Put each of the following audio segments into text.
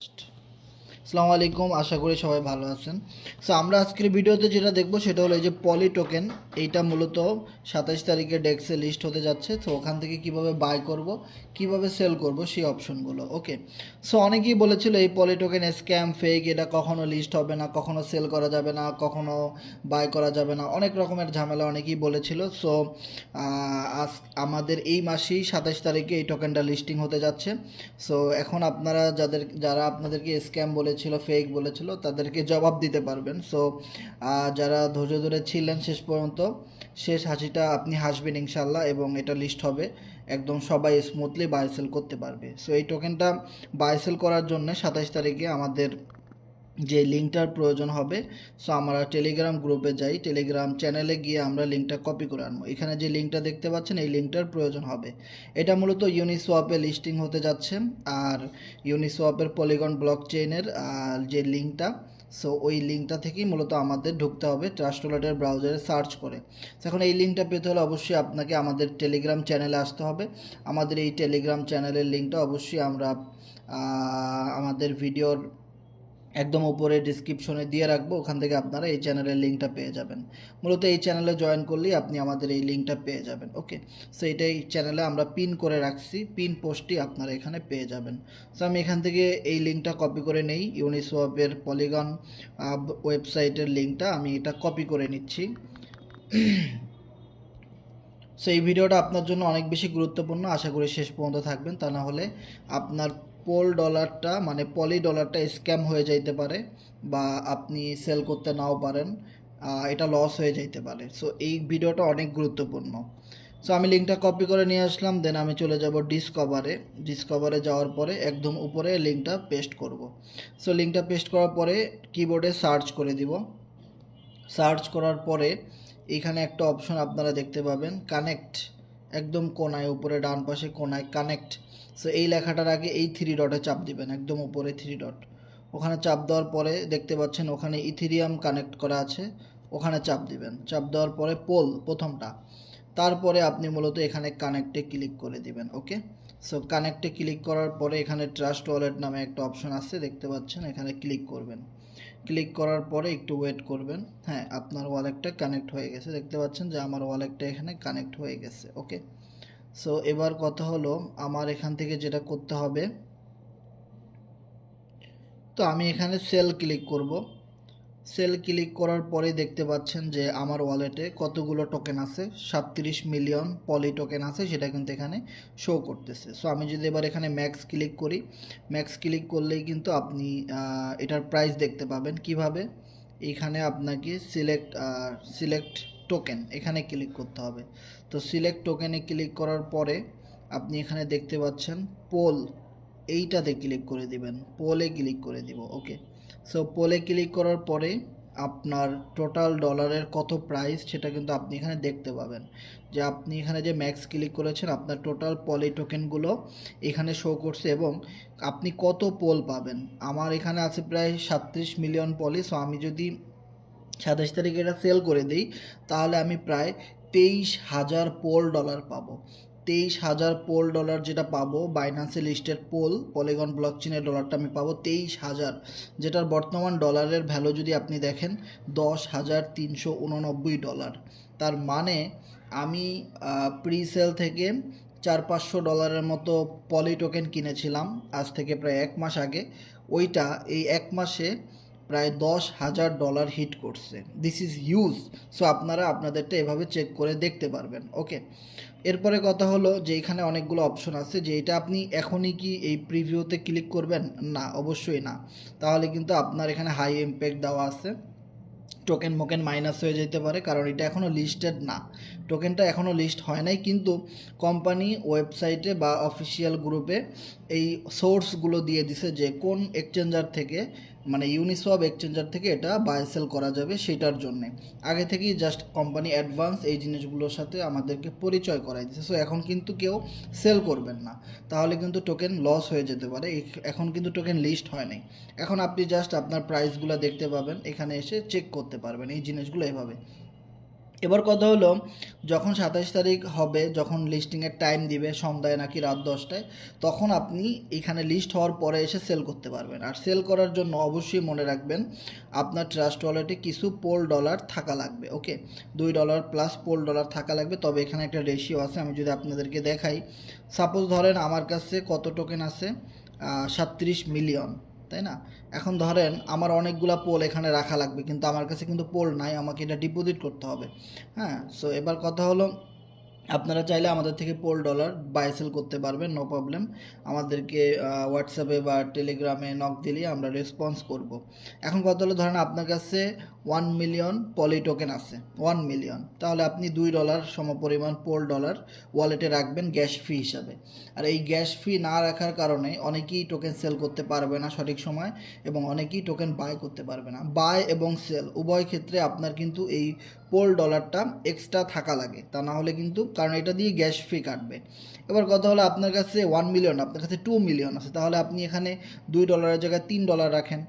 আসসালামু আলাইকুম, আশা করি সবাই ভালো আছেন। সো আমরা আজকের ভিডিওতে যেটা দেখবো সেটা হলো এই যে পলি টোকেন। এইটা মূলত 27 তারিখে ডেক্সে লিস্ট হতে যাচ্ছে। তো ওখান থেকে কিভাবে বাই করব, কিভাবে সেল করব সেই অপশনগুলো। ওকে, সো অনেকেই বলেছিল এই পলি টোকেন স্ক্যাম, ফেক, এটা কখনো লিস্ট হবে না, কখনো সেল করা যাবে না, কখনো বাই করা যাবে না, অনেক রকমের ঝামেলা অনেকেই বলেছিল। সো আজ আমাদের এই মাসেই 27 তারিখে এই টোকেনটা লিস্টিং হতে যাচ্ছে। সো এখন আপনারা যারা আপনাদেরকে স্ক্যাম বলেছিল, ফেক বলেছিল, তাদেরকে জবাব দিতে পারবেন। সো যারা ধৈর্য ধরে ছিলেন শেষ পর্যন্ত, শেষ হাসিটা আপনি হাসবেন ইনশাল্লাহ, এবং এটা লিস্ট হবে একদম, সবাই স্মুথলি বাই সেল করতে পারবে। সো এই টোকেনটা বাই সেল করার জন্য 27 তারিখে আমাদের যে লিঙ্কটার প্রয়োজন হবে, সো আমরা টেলিগ্রাম গ্রুপে যাই, টেলিগ্রাম চ্যানেলে গিয়ে আমরা লিঙ্কটা কপি করে আনবো। এখানে যে লিঙ্কটা দেখতে পাচ্ছেন এই লিঙ্কটার প্রয়োজন হবে। এটা মূলত ইউনিসোয়াপে লিস্টিং হতে যাচ্ছে। আর ইউনিসোয়াপের পলিগন ব্লক চেইনের যে লিঙ্কটা, সো ওই লিঙ্কটা থেকেই মূলত আমাদের ঢুকতে হবে ট্রাস্ট ওয়ালেটের ব্রাউজারে সার্চ করে। এখন এই লিঙ্কটা পেতে হলে অবশ্যই আপনাকে আমাদের টেলিগ্রাম চ্যানেলে আসতে হবে। আমাদের এই টেলিগ্রাম চ্যানেলের লিঙ্কটা অবশ্যই আমরা আমাদের ভিডিওর একদম উপরে ডিসক্রিপশনে দিয়ে রাখবো, ওখান থেকে আপনারা এই চ্যানেলের লিঙ্কটা পেয়ে যাবেন। মূলত এই চ্যানেলে জয়েন করলেই আপনি আমাদের এই লিঙ্কটা পেয়ে যাবেন। ওকে, সো এটাই চ্যানেলে আমরা পিন করে রাখছি, পিন পোস্টটি আপনারা এখানে পেয়ে যাবেন। সো আমি এখান থেকে এই লিঙ্কটা কপি করে নেই, ইউনিসোয়াপের পলিগন ওয়েবসাইটের লিঙ্কটা আমি এটা কপি করে নিচ্ছি। সো এই ভিডিওটা আপনার জন্য অনেক বেশি গুরুত্বপূর্ণ, আশা করি শেষ পর্যন্ত থাকবেন, তা না হলে আপনার পোল ডলারটা মানে পলি ডলারটা স্ক্যাম হয়ে যাইতে পারে, বা আপনি সেল করতে নাও পারেন, এটা লস হয়ে যাইতে পারে। সো এই ভিডিওটা অনেক গুরুত্বপূর্ণ। সো আমি লিঙ্কটা কপি করে নিয়ে আসলাম, দেন আমি চলে যাব ডিসকভারে যাওয়ার পরে একদম উপরে লিঙ্কটা পেস্ট করব। সো লিঙ্কটা পেস্ট করার পরে কিবোর্ডে সার্চ করে দিব। সার্চ করার পরে এখানে একটা অপশন আপনারা দেখতে পাবেন, কানেক্ট, একদম কোনায় উপরে ডান পাশে কোনায় কানেক্ট। সো এই লেখাটার আগে এই থ্রি ডটে চাপ দিবেন, একদম উপরে থ্রি ডট, ওখানে চাপ দেওয়ার পরে দেখতে পাচ্ছেন ওখানে ইথিরিয়াম কানেক্ট করা আছে, ওখানে চাপ দিবেন। চাপ দেওয়ার পরে পোল প্রথমটা, তারপরে আপনি মূলত এখানে কানেক্টে ক্লিক করে দিবেন। ওকে, সো কানেক্টে ক্লিক করার পরে এখানে ট্রাস্ট ওয়ালেট নামে একটা অপশন আছে দেখতে পাচ্ছেন, এখানে ক্লিক করবেন। ক্লিক করার পরে একটু ওয়েট করবেন। হ্যাঁ, আপনার ওয়ালেটটা কানেক্ট হয়ে গেছে, দেখতে পাচ্ছেন যে আমার ওয়ালেটটা এখানে কানেক্ট হয়ে গেছে। ওকে, সো এবার কথা হলো আমার এখান থেকে যেটা করতে হবে, তো আমি এখানে সেল ক্লিক করব। সেল ক্লিক করার পরে দেখতে পাচ্ছেন যে আমার ওয়ালেটে কতগুলো টোকেন আছে, 37 মিলিয়ন পলি টোকেন আছে, সেটা কিন্তু এখানে শো করতেছে। সো আমি যদি এবার এখানে ম্যাক্স ক্লিক করি, ম্যাক্স ক্লিক করলেই কিন্তু আপনি এটার প্রাইস দেখতে পাবেন। কিভাবে? এখানে আপনাকে সিলেক্ট টোকেন এখানে ক্লিক করতে হবে। তো সিলেক্ট টোকেনে ক্লিক করার পরে আপনি এখানে দেখতে পাচ্ছেন পোল, এইটাতে ক্লিক করে দিবেন, পোলে ক্লিক করে দিব। ওকে, সো পোলে ক্লিক করার পরে আপনার টোটাল ডলারের কত প্রাইস সেটা কিন্তু আপনি এখানে দেখতে পাবেন, যে আপনি এখানে যে ম্যাক্স ক্লিক করেছেন আপনার টোটাল পলি টোকেনগুলো এখানে শো করছে, এবং আপনি কত পোল পাবেন। আমার এখানে আছে প্রায় 37 মিলিয়ন পলি। সো আমি যদি 27 তারিখে এটা সেল করে দিই, তাহলে আমি প্রায় 23,000 পোল ডলার পাবো। 23,000 পোল ডলার যেটা পাবো, বাইন্যান্সে লিস্টেড পলিগন ব্লকচেনের ডলারটা আমি পাবো 23,000, যেটার বর্তমান ডলারের ভ্যালু যদি আপনি দেখেন 10,389 ডলার। তার মানে আমি প্রি সেল থেকে 400-500 ডলারের মতো পলি টোকেন কিনেছিলাম আজ থেকে প্রায় 1 মাস আগে, ওইটা এই 1 মাসে প্রায় 10,000 ডলার হিট করছে। This is huge. সো আপনারা আপনাদেরটা এভাবে চেক করে দেখতে পারবেন। ওকে, এরপরে কথা হলো যে এখানে অনেকগুলো অপশন আছে, যে এটা আপনি এখনই কি এই প্রিভিউতে ক্লিক করবেন? না, অবশ্যই না। তাহলে কিন্তু আপনার এখানে হাই ইম্প্যাক্ট দেওয়া আছে, টোকেন মোকেন মাইনাস হয়ে যেতে পারে, কারণ এটা এখনও লিস্টেড না, টোকেনটা এখনও লিস্ট হয় নাই। কিন্তু কোম্পানি ওয়েবসাইটে বা অফিসিয়াল গ্রুপে এই সোর্সগুলো দিয়ে দিছে যে কোন এক্সচেঞ্জার থেকে, মানে ইউনিসোয়াপ এক্সচেঞ্জার থেকে এটা বাই সেল করা যাবে, সেটার জন্যে আগে থেকেই জাস্ট কোম্পানি অ্যাডভান্স এই জিনিসগুলোর সাথে আমাদেরকে পরিচয় করাই দিচ্ছে। সো এখন কিন্তু কেউ সেল করবেন না, তাহলে কিন্তু টোকেন লস হয়ে যেতে পারে। এখন কিন্তু টোকেন লিস্ট হয় নাই। এখন আপনি জাস্ট আপনার প্রাইসগুলো দেখতে পাবেন, এখানে এসে চেক করতে পারবেন এই জিনিসগুলো এভাবে। এবার কথা হলো, যখন 27 তারিখ হবে, যখন লিস্টিংয়ের টাইম দিবে সন্ধ্যায় নাকি রাত 10টায়, তখন আপনি এখানে লিস্ট হওয়ার পরে এসে সেল করতে পারবেন। আর সেল করার জন্য অবশ্যই মনে রাখবেন আপনার ট্রাস্ট ওয়ালেটে কিছু পোল ডলার থাকা লাগবে। ওকে, $2 প্লাস পোল ডলার থাকা লাগবে। তবে এখানে একটা রেশিও আছে, আমি যদি আপনাদেরকে দেখাই, সাপোজ ধরেন আমার কাছে কত টোকেন আছে, 37 মিলিয়ন, তাই না? এখন ধরেন আমার অনেকগুলা পোল এখানে রাখা লাগবে, কিন্তু আমার কাছে কিন্তু পোল নাই, আমাকে এটা ডিপোজিট করতে হবে। হ্যাঁ, সো এবার কথা হলো, আপনারা চাইলে আমাদের থেকে পোল ডলার বাই সেল করতে পারবেন, নো প্রবলেম। আমাদেরকে হোয়াটসঅ্যাপে বা টেলিগ্রামে নক দিলেই আমরা রেসপন্স করব। এখন কথা হলো, ধরেন আপনার কাছে 1 মিলিয়ন পলি টোকেন আছে, 1 মিলিয়ন, তাহলে আপনি $2 সমপরিমাণ পোল ডলার ওয়ালেটে রাখবেন গ্যাস ফি হিসাবে। আর এই গ্যাস ফি না রাখার কারণে অনেকেই টোকেন সেল করতে পারবে না সঠিক সময়, এবং অনেকেই টোকেন বাই করতে পারবে না। বাই এবং সেল উভয় ক্ষেত্রে আপনার কিন্তু এই পোল ডলারটা এক্সট্রা থাকা লাগে, তা না হলে কিন্তু, কারণ এটা দিয়ে গ্যাস ফি কাটবে। এবার কথা হলো, আপনার কাছে 1 মিলিয়ন, আপনার কাছে 2 মিলিয়ন আছে, তাহলে আপনি এখানে $2 জায়গায় $3 রাখেন।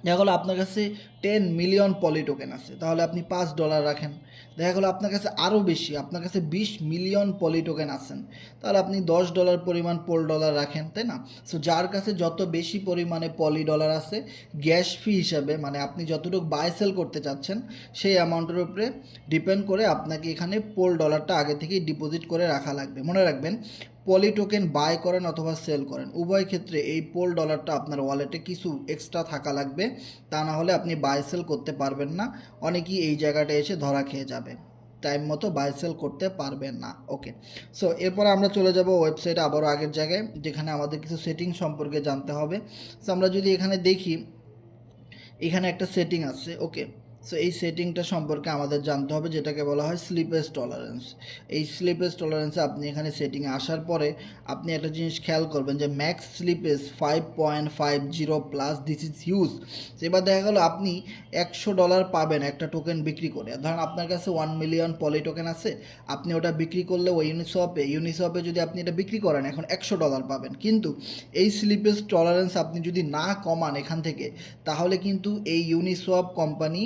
দেখা গেলো আপনার কাছে 10 মিলিয়ন পলি টোকেন আছে, তাহলে আপনি $5 রাখেন। দেখা গেলো আপনার কাছে আরও বেশি, আপনার কাছে 20 মিলিয়ন পলি টোকেন আছেন, তাহলে আপনি $10 পরিমাণ পোল ডলার রাখেন, তাই না? সো যার কাছে যত বেশি পরিমাণে পলি ডলার আছে, গ্যাস ফি হিসাবে, মানে আপনি যতটুকু বাই সেল করতে চাচ্ছেন সেই অ্যামাউন্টের উপরে ডিপেন্ড করে আপনাকে এখানে পোল ডলারটা আগে থেকেই ডিপোজিট করে রাখা লাগবে। মনে রাখবেন, পলি টোকেন বাই করেন অথবা সেল করেন, উভয় ক্ষেত্রে এই পোল ডলারটা আপনার ওয়ালেটে কিছু এক্সট্রা থাকা লাগবে, তা না হলে আপনি বাই সেল করতে পারবেন না। অনেকেই এই জায়গাটা এসে ধরা খেয়ে যাবে, টাইম মতো বাই সেল করতে পারবেন না। ওকে, সো এরপরে আমরা চলে যাব ওয়েবসাইটে আবারও আগের জায়গায়, যেখানে আমাদের কিছু সেটিং সম্পর্কে জানতে হবে। সো আমরা যদি এখানে দেখি, এখানে একটা সেটিং আছে। ওকে, সো এই সেটিংটা সম্পর্কে আমাদের জানতে হবে, যেটাকে বলা হয় স্লিপেজ টলারেন্স। এই স্লিপেজ টলারেন্সে আপনি এখানে সেটিংয়ে আসার পরে আপনি একটা জিনিস খেয়াল করবেন যে max slippage 5.50 plus, this is huge. এবার দেখা গেলো আপনি $100 পাবেন একটা টোকেন বিক্রি করে। ধরেন আপনার কাছে 1 মিলিয়ন পলি টোকেন আছে, আপনি ওটা বিক্রি করলে ওই ইউনিসওয়াপে যদি আপনি এটা বিক্রি করেন, এখন $100 পাবেন। কিন্তু এই স্লিপেজ টলারেন্স আপনি যদি না কমান এখান থেকে, তাহলে কিন্তু এই ইউনিসওয়াপ কোম্পানি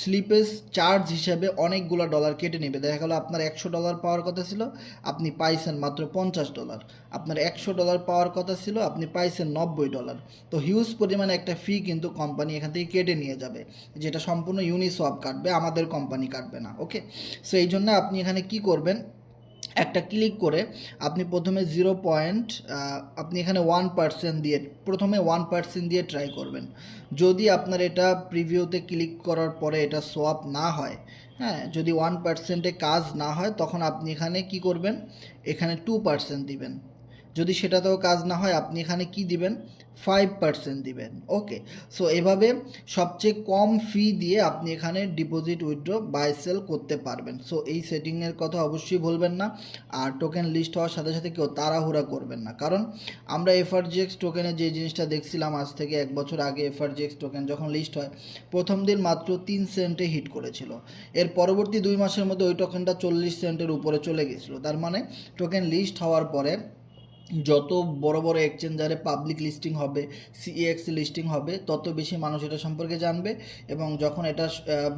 স্লিপেজ চার্জ হিসেবে অনেকগুলো ডলার কেটে নেবে। দেখা গেলো আপনার $100 পাওয়ার কথা ছিল, আপনি পাইছেন মাত্র $50। আপনার $100 পাওয়ার কথা ছিল, আপনি পাইছেন $90। তো হিউজ পরিমাণে একটা ফি কিন্তু কোম্পানি এখান থেকে কেটে নিয়ে যাবে, যেটা সম্পূর্ণ ইউনিসওয়াপ কাটবে, আমাদের কোম্পানি কাটবে না। ওকে, সো এই জন্য আপনি এখানে কি করবেন, একটা ক্লিক করে আপনি প্রথমে আপনি এখানে 1% দিয়ে, প্রথমে 1% দিয়ে ট্রাই করবেন। যদি আপনার এটা প্রিভিউতে ক্লিক করার পরে এটা সোয়াপ না হয়, হ্যাঁ, যদি 1%-এ কাজ না হয়, তখন আপনি এখানে কি করবেন, এখানে 2% দিবেন। যদি সেটাতেও কাজ না হয়, আপনি এখানে কি দিবেন, 5% দিবেন। ওকে, সো এভাবে সবচেয়ে কম ফি দিয়ে আপনি এখানে ডিপোজিট, উইথড্র, বাই সেল করতে পারবেন। সো এই সেটিংয়ের কথা অবশ্যই ভুলবেন না। আর টোকেন লিস্ট হওয়ার সাথে সাথে কেউ তাড়াহুড়া করবেন না, কারণ আমরা এফআরজিএক্স টোকেনে যে জিনিসটা দেখছিলাম আজ থেকে 1 বছর আগে, এফআরজিএক্স টোকেন যখন লিস্ট হয়, প্রথম দিন মাত্র 3 সেন্টে হিট করেছিল। এর পরবর্তী 2 মাসের মধ্যে ওই টোকেনটা 40 সেন্টের উপরে চলে গেছিলো। তার মানে টোকেন লিস্ট হওয়ার পরে যত বড় বড় এক্সচেঞ্জারে পাবলিক লিস্টিং হবে, সিইএক্স লিস্টিং হবে, তত বেশি মানুষ এটা সম্পর্কে জানবে, এবং যখন এটা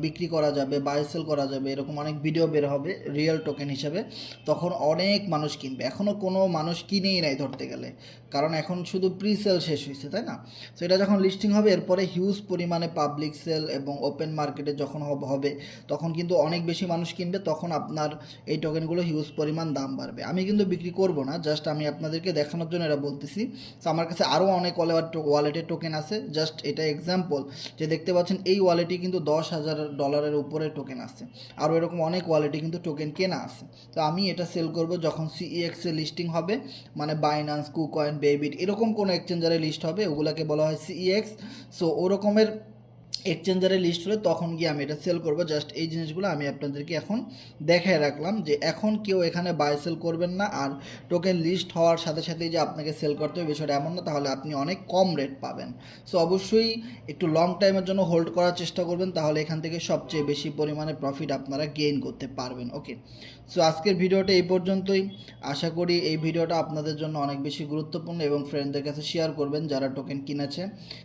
বিক্রি করা যাবে, বাই সেল করা যাবে, এরকম অনেক ভিডিও বের হবে রিয়েল টোকেন হিসাবে, তখন অনেক মানুষ কিনবে। এখনও কোনো মানুষ কিনেই নাই ধরতে গেলে, কারণ এখন শুধু প্রি সেল শেষ হয়েছে, তাই না? সো এটা যখন লিস্টিং হবে, এরপরে হিউজ পরিমাণে পাবলিক সেল এবং ওপেন মার্কেটে যখন হবে, তখন কিন্তু অনেক বেশি মানুষ কিনবে, তখন আপনার এই টোকেনগুলো হিউজ পরিমাণ দাম বাড়বে। আমি কিন্তু বিক্রি করব না, জাস্ট আমি আপনাদেরকে দেখানোর জন্য এটা বলতেছি। তো আমার কাছে আরও অনেক ওয়ালেটের টোকেন আছে, জাস্ট এটা এক্সাম্পল, যে দেখতে পাচ্ছেন এই ওয়ালেটে কিন্তু $10,000 উপরে টোকেন আছে, আরও এরকম অনেক ওয়ালেটে কিন্তু টোকেন কেনা আছে। তো আমি এটা সেল করব যখন সিইএক্সে লিস্টিং হবে, মানে বাইন্যান্স, কুকয়েন, বেবিট, এরকম কোনো এক্সচেঞ্জারে লিস্ট হবে, ওগুলাকে বলা হয় সিইএক্স। সো ওরকমের এক্সচেঞ্জারে লিস্ট হলে তখন গিয়ে আমি এটা সেল করব। জাস্ট এই জিনিসগুলো আমি আপনাদেরকে এখন দেখায় রাখলাম, যে এখন কেউ এখানে বাই সেল করবেন না। আর টোকেন লিস্ট হওয়ার সাথে সাথেই যে আপনাকে সেল করতে হবে বিষয়টা এমন না, তাহলে আপনি অনেক কম রেট পাবেন। সো অবশ্যই একটু লং টাইমের জন্য হোল্ড করার চেষ্টা করবেন, তাহলে এখান থেকে সবচেয়ে বেশি পরিমাণে প্রফিট আপনারা গেইন করতে পারবেন। ওকে, সো আজকের ভিডিওটা এই পর্যন্তই। আশা করি এই ভিডিওটা আপনাদের জন্য অনেক বেশি গুরুত্বপূর্ণ, এবং ফ্রেন্ডদের কাছে শেয়ার করবেন যারা টোকেন কিনেছে,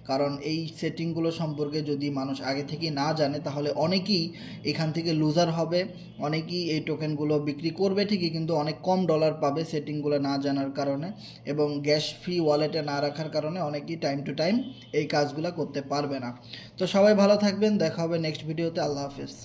কারণ এই সেটিংগুলো সম্পর্কে যদি মানুষ আগে থেকেই না জানে তাহলে অনেকেই এখান থেকে লুজার হবে, অনেকেই এই টোকেনগুলো বিক্রি করবে ঠিকই কিন্তু অনেক কম ডলার পাবে সেটিংগুলো না জানার কারণে, এবং গ্যাস ফ্রি ওয়ালেটে না রাখার কারণে অনেকেই টাইম টু টাইম এই কাজগুলো করতে পারবে না। তো সবাই ভালো থাকবেন, দেখা হবে নেক্সট ভিডিওতে। আল্লাহ হাফেজ।